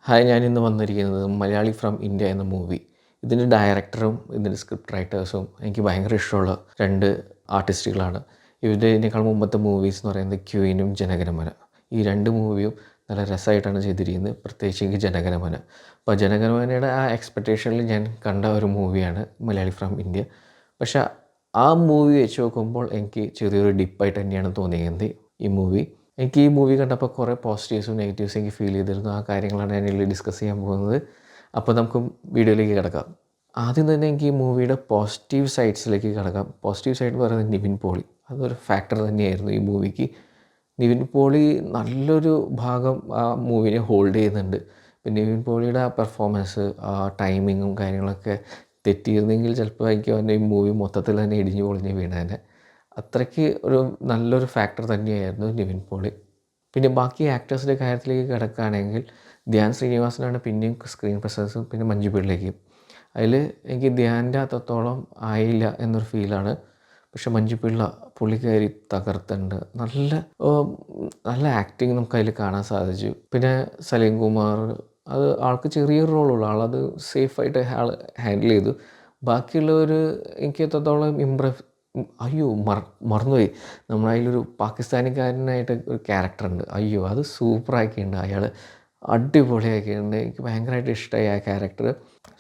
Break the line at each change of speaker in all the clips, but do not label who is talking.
Hi, ഞാനിന്ന് വന്നിരിക്കുന്നത് Malayali from India എന്ന മൂവി. ഇതിൻ്റെ ഡയറക്ടറും ഇതിൻ്റെ സ്ക്രിപ്റ്റ് റൈറ്റേഴ്സും എനിക്ക് ഭയങ്കര ഇഷ്ടമുള്ള 2 ആർട്ടിസ്റ്റുകളാണ്. ഇതിനേക്കാൾ മുമ്പത്തെ മൂവീസ് എന്ന് പറയുന്നത് ക്വീനും ജനഗണമന. ഈ 2 മൂവിയും നല്ല രസമായിട്ടാണ് ചെയ്തിരിക്കുന്നത്, പ്രത്യേകിച്ച് എനിക്ക് ജനഗണമന. അപ്പോൾ ജനഗണമനയുടെ ആ എക്സ്പെക്റ്റേഷനിൽ ഞാൻ കണ്ട ഒരു മൂവിയാണ് മലയാളി ഫ്രം ഇന്ത്യ. പക്ഷേ ആ മൂവി വെച്ച് നോക്കുമ്പോൾ എനിക്ക് ചെറിയൊരു ഡിപ്പായിട്ട് തന്നെയാണ് തോന്നിയത് ഈ മൂവി. എനിക്ക് ഈ മൂവി കണ്ടപ്പോൾ കുറേ പോസിറ്റീവ്സും നെഗറ്റീവ്സും എനിക്ക് ഫീൽ ചെയ്തിരുന്നു. ആ കാര്യങ്ങളാണ് ഞാൻ ഇതിൽ ഡിസ്കസ് ചെയ്യാൻ പോകുന്നത്. അപ്പോൾ നമുക്ക് വീഡിയോയിലേക്ക് കിടക്കാം. ആദ്യം തന്നെ എനിക്ക് ഈ മൂവിയുടെ പോസിറ്റീവ് സൈഡ്സിലേക്ക് കിടക്കാം. പോസിറ്റീവ് സൈഡ് എന്ന് പറയുന്നത് നിവിൻ പോളി. അതൊരു ഫാക്ടർ തന്നെയായിരുന്നു ഈ മൂവിക്ക്. നിവിൻ പോളി നല്ലൊരു ഭാഗം ആ മൂവിനെ ഹോൾഡ് ചെയ്യുന്നുണ്ട്. പിന്നെ നിവിൻ പോളിയുടെ ആ പെർഫോമൻസ്, ആ ടൈമിങ്ങും കാര്യങ്ങളൊക്കെ തെറ്റിയിരുന്നെങ്കിൽ ചിലപ്പോൾ എനിക്ക് അവൻ്റെ ഈ മൂവി മൊത്തത്തിൽ തന്നെ ഇടിഞ്ഞു പൊളിഞ്ഞ് വീണേനെ. അത്രയ്ക്ക് ഒരു നല്ലൊരു ഫാക്ടർ തന്നെയായിരുന്നു നിവിൻ പോളി. പിന്നെ ബാക്കി ആക്ടേഴ്സിൻ്റെ കാര്യത്തിലേക്ക് കിടക്കുകയാണെങ്കിൽ ധ്യാൻ ശ്രീനിവാസനാണ് പിന്നെയും സ്ക്രീൻ പ്രസൻസും, പിന്നെ മഞ്ജു പിള്ളയ്ക്കും. അതിൽ എനിക്ക് ധ്യാൻ്റെ അത്രത്തോളം ആയില്ല എന്നൊരു ഫീലാണ്. പക്ഷെ മഞ്ജു പിള്ള പുള്ളിക്കാരി തകർത്തുണ്ട്. നല്ല ആക്ടിങ് നമുക്കതിൽ കാണാൻ സാധിച്ചു. പിന്നെ സലീം കുമാർ, അത് ആൾക്ക് ചെറിയൊരു റോളുള്ളൂ, ആളത് സേഫായിട്ട് ഹാൻഡിൽ ചെയ്തു. ബാക്കിയുള്ളവർ എനിക്ക് എത്രത്തോളം മറന്നുപോയി. നമ്മളതിലൊരു പാകിസ്ഥാനിക്കാരനായിട്ട് ഒരു ക്യാരക്ടറുണ്ട്. അത് സൂപ്പറാക്കിയിട്ടുണ്ട്. അയാൾ അടിപൊളിയാക്കിയിട്ടുണ്ട്. എനിക്ക് ഭയങ്കരമായിട്ട് ഇഷ്ടമായി ആ ക്യാരക്ടർ.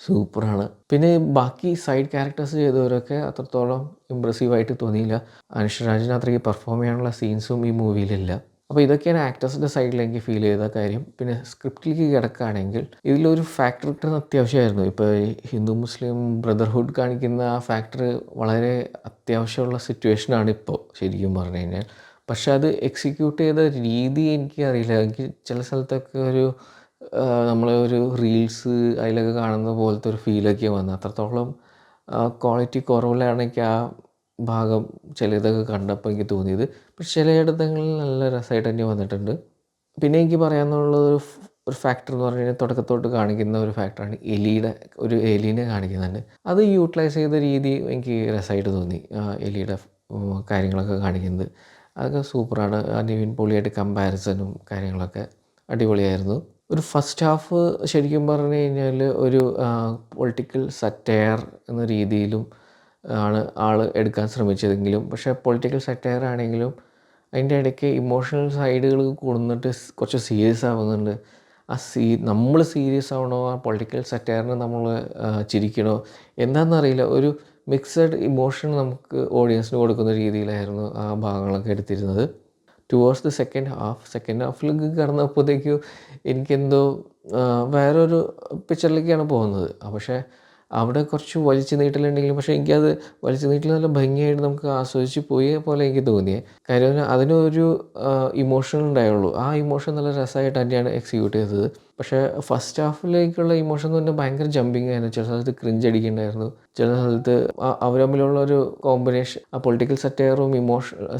സൂപ്പറാണ്. പിന്നെ ബാക്കി സൈഡ് ക്യാരക്ടേഴ്സ് ചെയ്തവരൊക്കെ അത്രത്തോളം ഇമ്പ്രസീവായിട്ട് തോന്നിയില്ല. അനുഷരാജിന് അത്രയ്ക്ക് പെർഫോം ചെയ്യാനുള്ള സീൻസും ഈ മൂവിയിലില്ല. അപ്പോൾ ഇതൊക്കെയാണ് ആക്ടേഴ്സിൻ്റെ സൈഡിൽ എനിക്ക് ഫീൽ ചെയ്ത കാര്യം. പിന്നെ സ്ക്രിപ്റ്റിലേക്ക് കിടക്കുകയാണെങ്കിൽ ഇതിലൊരു ഫാക്ടർ കിട്ടുന്ന അത്യാവശ്യമായിരുന്നു. ഇപ്പോൾ ഈ ഹിന്ദു മുസ്ലിം ബ്രദർഹുഡ് കാണിക്കുന്ന ആ ഫാക്ടർ വളരെ അത്യാവശ്യമുള്ള സിറ്റുവേഷനാണ് ഇപ്പോൾ ശരിക്കും പറഞ്ഞു കഴിഞ്ഞാൽ. പക്ഷെ അത് എക്സിക്യൂട്ട് ചെയ്ത രീതി എനിക്കറിയില്ല. എനിക്ക് ചില സ്ഥലത്തൊക്കെ നമ്മളെ ഒരു റീൽസ് അതിലൊക്കെ കാണുന്ന പോലത്തെ ഒരു ഫീലൊക്കെ വന്നത്. അത്രത്തോളം ക്വാളിറ്റി കുറവിലാണ് എനിക്ക് ആ ഭാഗം ചിലതൊക്കെ കണ്ടപ്പോൾ എനിക്ക് തോന്നിയത്. പക്ഷെ ചിലയിടങ്ങളിൽ നല്ല രസമായിട്ട് തന്നെ വന്നിട്ടുണ്ട്. പിന്നെ എനിക്ക് പറയാനുള്ളത് ഒരു ഫാക്ടർ എന്ന് പറഞ്ഞു കഴിഞ്ഞാൽ തുടക്കത്തോട്ട് കാണിക്കുന്ന ഒരു ഫാക്ടറാണ് ഒരു എലീനെ കാണിക്കുന്നുണ്ട്. അത് യൂട്ടിലൈസ് ചെയ്ത രീതി എനിക്ക് രസമായിട്ട് തോന്നി. എലിയുടെ കാര്യങ്ങളൊക്കെ കാണിക്കുന്നത് അതൊക്കെ സൂപ്പറാണ്. നിവിൻ പോളിയായിട്ട് കമ്പാരിസണും കാര്യങ്ങളൊക്കെ അടിപൊളിയായിരുന്നു. ഒരു ഫസ്റ്റ് ഹാഫ് ശരിക്കും പറഞ്ഞു കഴിഞ്ഞാൽ ഒരു പൊളിറ്റിക്കൽ സറ്റയർ എന്ന രീതിയിലും ആണ് ആൾ എടുക്കാൻ ശ്രമിച്ചതെങ്കിലും, പക്ഷേ പൊളിറ്റിക്കൽ സറ്റയർ ആണെങ്കിലും അതിൻ്റെ ഇടയ്ക്ക് ഇമോഷണൽ സൈഡുകൾ കൂടുന്നിട്ട് കുറച്ച് സീരിയസ് ആവുന്നുണ്ട്. നമ്മൾ സീരിയസ് ആവണോ, ആ പൊളിറ്റിക്കൽ സറ്റയറിന് നമ്മൾ ചിരിക്കണോ എന്താണെന്നറിയില്ല. ഒരു മിക്സഡ് ഇമോഷൻ നമുക്ക് ഓഡിയൻസിന് കൊടുക്കുന്ന രീതിയിലായിരുന്നു ആ ഭാഗങ്ങളൊക്കെ എടുത്തിരുന്നത്. ടുവേഴ്സ് ദ സെക്കൻഡ് ഹാഫിലേക്ക് കടന്നപ്പോഴത്തേക്കും എനിക്കെന്തോ വേറൊരു പിക്ചറിലേക്കാണ് പോകുന്നത്. പക്ഷേ അവിടെ കുറച്ച് വലിച്ചു നീട്ടലുണ്ടെങ്കിലും പക്ഷേ എനിക്കത് വലിച്ചു നീട്ടൽ നല്ല ഭംഗിയായിട്ട് നമുക്ക് ആസ്വദിച്ച് പോയ പോലെ എനിക്ക് തോന്നിയത്. കാര്യം അതിനൊരു ഇമോഷൻ ഉണ്ടായുള്ളൂ. ആ ഇമോഷൻ നല്ല രസമായിട്ട് തന്നെയാണ് എക്സിക്യൂട്ട് ചെയ്തത്. പക്ഷേ ഫസ്റ്റ് ഹാഫിലേക്കുള്ള ഇമോഷൻ എന്ന് പറഞ്ഞാൽ ഭയങ്കര ജമ്പിങ് ആയിരുന്നു. ചില സ്ഥലത്ത് ക്രിഞ്ച് അടിക്കുന്നുണ്ടായിരുന്നു. ചില സ്ഥലത്ത് അവർ തമ്മിലുള്ള ഒരു കോമ്പിനേഷൻ, ആ പൊളിറ്റിക്കൽ സറ്റയറും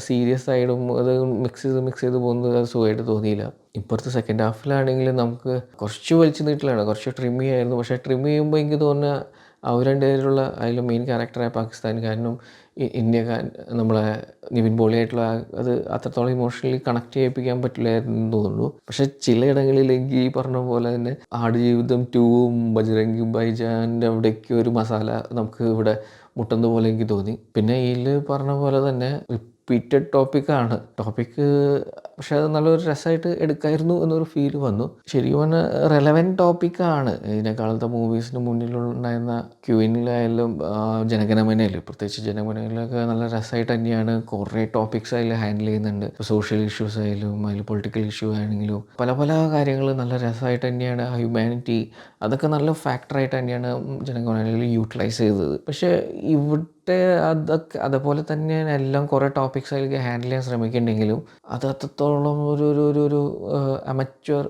സീരിയസ് സൈഡും അത് മിക്സ് ചെയ്ത് പോകുന്നത് അത് സുഖമായിട്ട് തോന്നിയില്ല. ഇപ്പുറത്തെ സെക്കൻഡ് ഹാഫിലാണെങ്കിൽ നമുക്ക് കുറച്ച് വലിച്ചു നീട്ടലാണ്, കുറച്ച് ട്രിമ്മി ആയിരുന്നു. പക്ഷേ ട്രിമ്മ് ചെയ്യുമ്പോൾ എനിക്ക് തോന്നുന്ന അവർ രണ്ടുപേരുള്ള അതിൽ മെയിൻ ക്യാരക്ടറായ പാകിസ്ഥാൻകാരനും ഇന്ത്യക്കാരൻ നമ്മളെ നിവിൻ പോളിയായിട്ടുള്ള അത് അത്രത്തോളം ഇമോഷണലി കണക്ട് ചെയ്യിപ്പിക്കാൻ പറ്റില്ലായിരുന്നു തോന്നുന്നു. പക്ഷേ ചിലയിടങ്ങളിൽ എനിക്ക് ഈ പറഞ്ഞ പോലെ തന്നെ ആടുജീവിതം 2ഉം ബജ്രംഗി ഭായ്ജാൻ്റെ അവിടേക്ക് ഒരു മസാല നമുക്ക് ഇവിടെ മുട്ടുന്ന പോലെ എനിക്ക് തോന്നി. പിന്നെ ഇതിൽ പറഞ്ഞ പോലെ തന്നെ റിപ്പീറ്റഡ് ടോപ്പിക്ക്, പക്ഷേ അത് നല്ലൊരു രസമായിട്ട് എടുക്കായിരുന്നു എന്നൊരു ഫീൽ വന്നു. ശരിക്കും പറഞ്ഞാൽ റെലവൻറ്റ് ടോപ്പിക്കാണ്. ഇതിനേക്കാളത്തെ മൂവീസിന് മുന്നിലുണ്ടായിരുന്ന ക്യൂനിലായാലും ജനഗണമനയിലും, പ്രത്യേകിച്ച് ജനഗണമനയിലൊക്കെ നല്ല രസമായിട്ട് തന്നെയാണ് കുറേ ടോപ്പിക്സ് അതിൽ ഹാൻഡിൽ ചെയ്യുന്നുണ്ട്. സോഷ്യൽ ഇഷ്യൂസ് ആയാലും അതിൽ പൊളിറ്റിക്കൽ ഇഷ്യൂ ആണെങ്കിലും പല കാര്യങ്ങൾ നല്ല രസമായിട്ട് തന്നെയാണ്. ഹ്യൂമാനിറ്റി അതൊക്കെ നല്ല ഫാക്ടറായിട്ട് തന്നെയാണ് ജനഗണമനയിൽ യൂട്ടിലൈസ് ചെയ്തത്. പക്ഷേ അതൊക്കെ അതുപോലെ തന്നെ എല്ലാം കുറേ ടോപ്പിക്സ് അതിലേക്ക് ഹാൻഡിൽ ചെയ്യാൻ ശ്രമിക്കുന്നുണ്ടെങ്കിലും അത് അത്രത്തോളം ഒരു അമച്വർ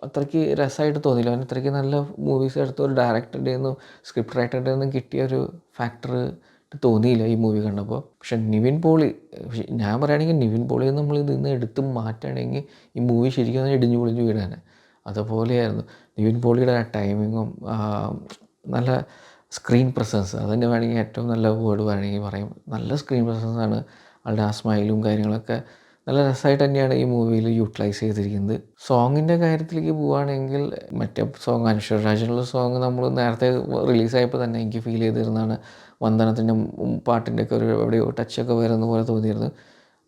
അത്രയ്ക്ക് രസമായിട്ട് തോന്നിയില്ല. അവന് അത്രയ്ക്ക് നല്ല മൂവീസ് എടുത്ത ഒരു ഡയറക്ടറുടെ നിന്നും സ്ക്രിപ്റ്റ് റൈറ്ററുടെ നിന്നും കിട്ടിയ ഒരു ഫാക്ടർ തോന്നിയില്ല ഈ മൂവി കണ്ടപ്പോൾ. പക്ഷെ ഞാൻ പറയുകയാണെങ്കിൽ നിവിൻ പോളിയെ നമ്മൾ ഇതിന്ന് എടുത്ത് മാറ്റുകയാണെങ്കിൽ ഈ മൂവി ശരിക്കും ഇടിഞ്ഞു പൊളിഞ്ഞു വീടാണ്. അതുപോലെയായിരുന്നു നിവിൻ പോളിയുടെ ആ ടൈമിങ്ങും നല്ല സ്ക്രീൻ പ്രസൻസ്, അതുതന്നെ വേണമെങ്കിൽ ഏറ്റവും നല്ല വേർഡ് വേണമെങ്കിൽ പറയും. നല്ല സ്ക്രീൻ പ്രസൻസാണ്. ആളുടെ ആ സ്മൈലും കാര്യങ്ങളൊക്കെ നല്ല രസമായിട്ട് തന്നെയാണ് ഈ മൂവിയിൽ യൂട്ടിലൈസ് ചെയ്തിരിക്കുന്നത്. സോങ്ങിൻ്റെ കാര്യത്തിലേക്ക് പോവുകയാണെങ്കിൽ മറ്റേ സോങ് അനശ്വര രാജിനുള്ള സോങ് നമ്മൾ നേരത്തെ റിലീസായപ്പോൾ തന്നെ എനിക്ക് ഫീൽ ചെയ്തിരുന്നതാണ്. വന്ദനത്തിൻ്റെ പാട്ടിൻ്റെയൊക്കെ ഒരു എവിടെയോ ടച്ചൊക്കെ വരുന്ന പോലെ തോന്നിയിരുന്നു.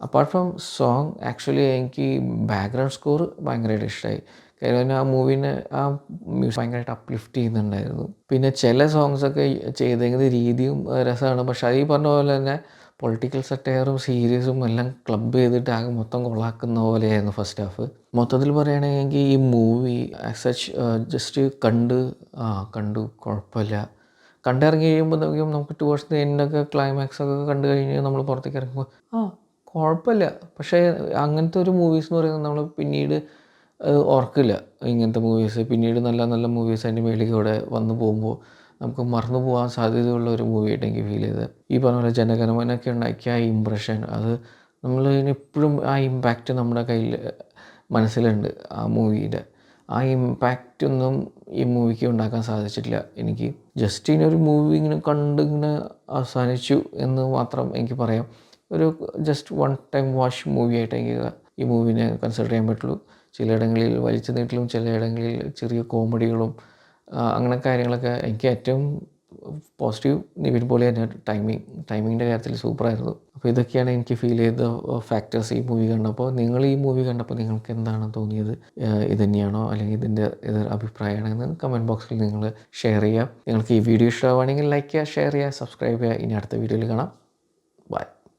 അപ്പാർട്ട് ഫ്രം സോങ് ആക്ച്വലി എനിക്ക് ബാക്ക്ഗ്രൗണ്ട് സ്കോർ ഭയങ്കരമായിട്ട് ഇഷ്ടമായി. കാര്യം ആ മൂവീനെ ആ മ്യൂസിക് ഭയങ്കരമായിട്ട് അപ്ലിഫ്റ്റ് ചെയ്യുന്നുണ്ടായിരുന്നു. പിന്നെ ചില സോങ്സൊക്കെ ചെയ്തേക്കുന്ന രീതിയും രസമാണ്. പക്ഷേ അത് ഈ പറഞ്ഞ പോലെ തന്നെ പൊളിറ്റിക്കൽ സറ്റയറും സീരിയസും എല്ലാം ക്ലബ് ചെയ്തിട്ട് ആകെ മൊത്തം കൊളാക്കുന്ന പോലെയായിരുന്നു ഫസ്റ്റ് ഹാഫ്. മൊത്തത്തിൽ പറയുകയാണെങ്കിൽ ഈ മൂവി ആസ് സച്ച് ജസ്റ്റ് കണ്ടു കുഴപ്പമില്ല. കണ്ടിറങ്ങി കഴിയുമ്പോഴത്തേക്കും നമുക്ക് ടുവേർഡ്സ് ദി എൻഡൊക്കെ ക്ലൈമാക്സൊക്കെ കണ്ടു കഴിഞ്ഞ് നമ്മൾ പുറത്തേക്ക് ഇറങ്ങുമ്പോൾ കുഴപ്പമില്ല. പക്ഷേ അങ്ങനത്തെ ഒരു മൂവീസ് എന്ന് പറയുന്നത് നമ്മൾ പിന്നീട് ഓർക്കില്ല. ഇങ്ങനത്തെ മൂവീസ് പിന്നീട് നല്ല നല്ല മൂവീസ് അതിൻ്റെ മേളിലൂടെ വന്നു പോകുമ്പോൾ നമുക്ക് മറന്നു പോകാൻ സാധ്യതയുള്ള ഒരു മൂവിയായിട്ട് എനിക്ക് ഫീൽ ചെയ്തത്. ഈ പറഞ്ഞ പോലെ ജനഗണമനൊക്കെ ഉണ്ടാക്കിയ ആ ഇമ്പ്രഷൻ, അത് നമ്മൾ എപ്പോഴും ആ ഇമ്പാക്റ്റ് നമ്മുടെ കയ്യിൽ മനസ്സിലുണ്ട്. ആ മൂവിയുടെ ആ ഇമ്പാക്റ്റൊന്നും ഈ മൂവിക്ക് ഉണ്ടാക്കാൻ സാധിച്ചിട്ടില്ല എനിക്ക്. ജസ്റ്റ് ഇങ്ങനൊരു മൂവി ഇങ്ങനെ കണ്ട് ഇങ്ങനെ അവസാനിച്ചു എന്ന് മാത്രം എനിക്ക് പറയാം. ഒരു ജസ്റ്റ് വൺ ടൈം വാച്ച് മൂവിയായിട്ട് എനിക്ക് ഈ മൂവിനെ കൺസിഡർ ചെയ്യാൻ പറ്റുള്ളൂ. ചിലയിടങ്ങളിൽ വലിച്ചു നീട്ടലും ചിലയിടങ്ങളിൽ ചെറിയ കോമഡികളും അങ്ങനെ കാര്യങ്ങളൊക്കെ. എനിക്ക് ഏറ്റവും പോസിറ്റീവ് നിവിൻ പോളി തന്നെ ടൈമിങ്ങിൻ്റെ കാര്യത്തിൽ സൂപ്പറായിരുന്നു. അപ്പോൾ ഇതൊക്കെയാണ് എനിക്ക് ഫീൽ ചെയ്ത ഫാക്ടേഴ്സ് ഈ മൂവി കണ്ടപ്പോൾ. നിങ്ങൾ ഈ മൂവി കണ്ടപ്പോൾ നിങ്ങൾക്ക് എന്താണ് തോന്നിയത്? ഇത് തന്നെയാണോ അല്ലെങ്കിൽ ഇതിൻ്റെ അഭിപ്രായമാണെന്ന് കമൻറ്റ് ബോക്സിൽ നിങ്ങൾ ഷെയർ ചെയ്യുക. നിങ്ങൾക്ക് ഈ വീഡിയോ ഇഷ്ടമാവുകയാണെങ്കിൽ ലൈക്ക് ചെയ്യുക, ഷെയർ ചെയ്യുക, സബ്സ്ക്രൈബ് ചെയ്യുക. ഇനി അടുത്ത വീഡിയോയിൽ കാണാം.